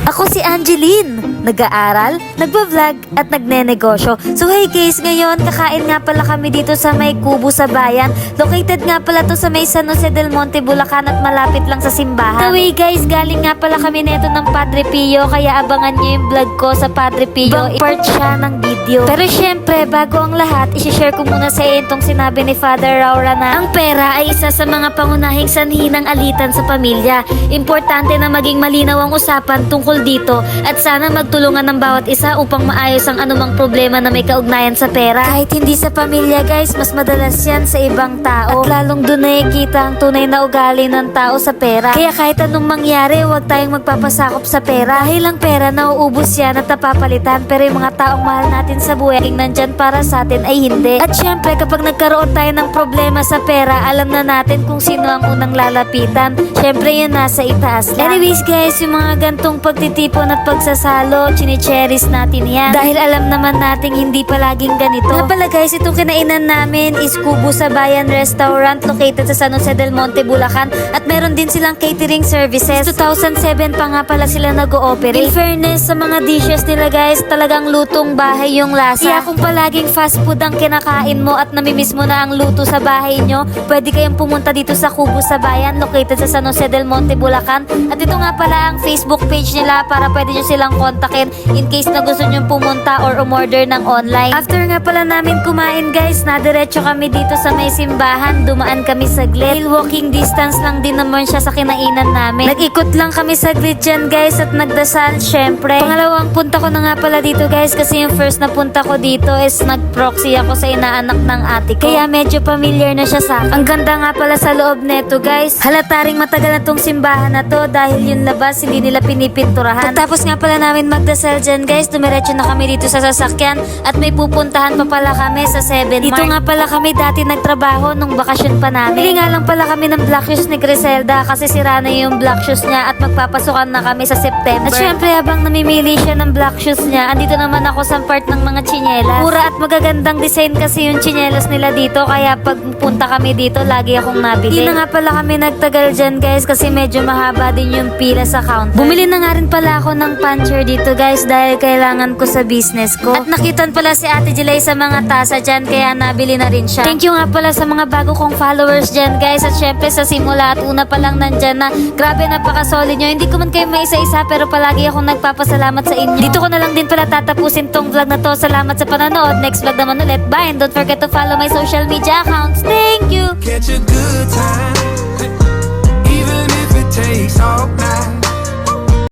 Ako si Angeline, nag-aaral, nagba-vlog at nagnenegosyo. So hey guys, ngayon kakain nga pala kami dito sa may Kubo sa bayan. Located nga pala to sa may San Jose del Monte, Bulacan at malapit lang sa simbahan. So hey guys, galing nga pala kami neto ng Padre Pio, kaya abangan nyo yung vlog ko sa Padre Pio. Part siya ng video. Pero syempre, bago ang lahat, isishare ko muna sa iyo itong sinabi ni Father Raura na ang pera ay isa sa mga pangunahing sanhi ng alitan sa pamilya. Importante na maging malinaw ang usapan tungkol dito at sana magtulungan ng bawat isa upang maayos ang anumang problema na may kaugnayan sa pera. Kahit hindi sa pamilya guys, mas madalas yan sa ibang tao at lalong doon nakikita ang tunay na ugali ng tao sa pera. Kaya kahit anong mangyari, huwag tayong magpapasakop sa pera. Dahil ang pera nauubos yan at napapalitan, pero yung mga taong mahal natin sa buhay nandyan para sa atin ay hindi. At syempre kapag nagkaroon tayo ng problema sa pera, alam na natin kung sino ang unang lalapitan. Syempre yun nasa itaas lang. Anyways guys, yung mga gantong pagtitipon at pagsasalo, chine-cherish natin yan. Dahil alam naman nating hindi palaging ganito. Nga pala guys, itong kinainan namin is Kubo sa Bayan Restaurant located sa San Jose del Monte, Bulacan. At meron din silang catering services. 2007 pa nga pala sila nag-ooperate. In fairness sa mga dishes nila guys, talagang lutong bahay yung lasa. Kaya kung palaging fast food ang kinakain mo at namimiss mo na ang luto sa bahay nyo, pwede kayong pumunta dito sa Kubo sa Bayan located sa San Jose del Monte, Bulacan. At ito nga pala ang Facebook page nila para pwede nyo silang kontakin in case na gusto nyo pumunta or umorder ng online. After nga pala namin kumain guys, nadiretso kami dito sa may simbahan. Dumaan kami saglit. Walking distance lang din naman siya sa kinainan namin. Nag-ikot lang kami saglit dyan guys at nagdasal syempre. Pangalawang punta ko na nga pala dito guys kasi yung first na punta ko dito is nag-proxy ako sa inaanak ng ate ko. Kaya medyo familiar na siya sa akin. Ang ganda nga pala sa loob neto guys. Halata ring matagal na tong simbahan na to dahil yung labas hindi nila pinipinturahan. Tapos nga pala namin magdasal dyan guys, dumiretso na kami dito sa sasakyan at may pupuntahan pa pala kami sa 7 Mart. Dito nga pala kami dati nagtrabaho nung bakasyon pa namin. Bili nga lang pala kami ng black shoes ni Griselda kasi sira na yung black shoes niya at magpapasukan na kami sa September. At syempre habang namimili siya ng black shoes niya, andito naman ako sa part ng mga tsinelas. Mura at magagandang design kasi yung tsinelas nila dito, kaya pag punta kami dito lagi akong nabili. Hindi na nga pala kami nagtagal dyan guys kasi medyo mahaba din yung pila sa counter. Bumili na nga rin pala ako ng puncher dito guys dahil kailangan ko sa business ko. At nakitan pala si Ate Jilay sa mga tasa dyan kaya nabili na rin siya. Thank you nga pala sa mga bago kong followers dyan guys at syempre sa simula at una pa lang nandyan na grabe napaka-solid nyo. Hindi ko man kayo may isa-isa pero palagi akong nagpapasalamat sa inyo. Dito ko na lang din pala tatapusin tong vlog na to. Salamat sa panonood. Next vlog naman ulit. Bye and don't forget to follow my social media accounts. Thank you! Catch a good time, even if it takes all night.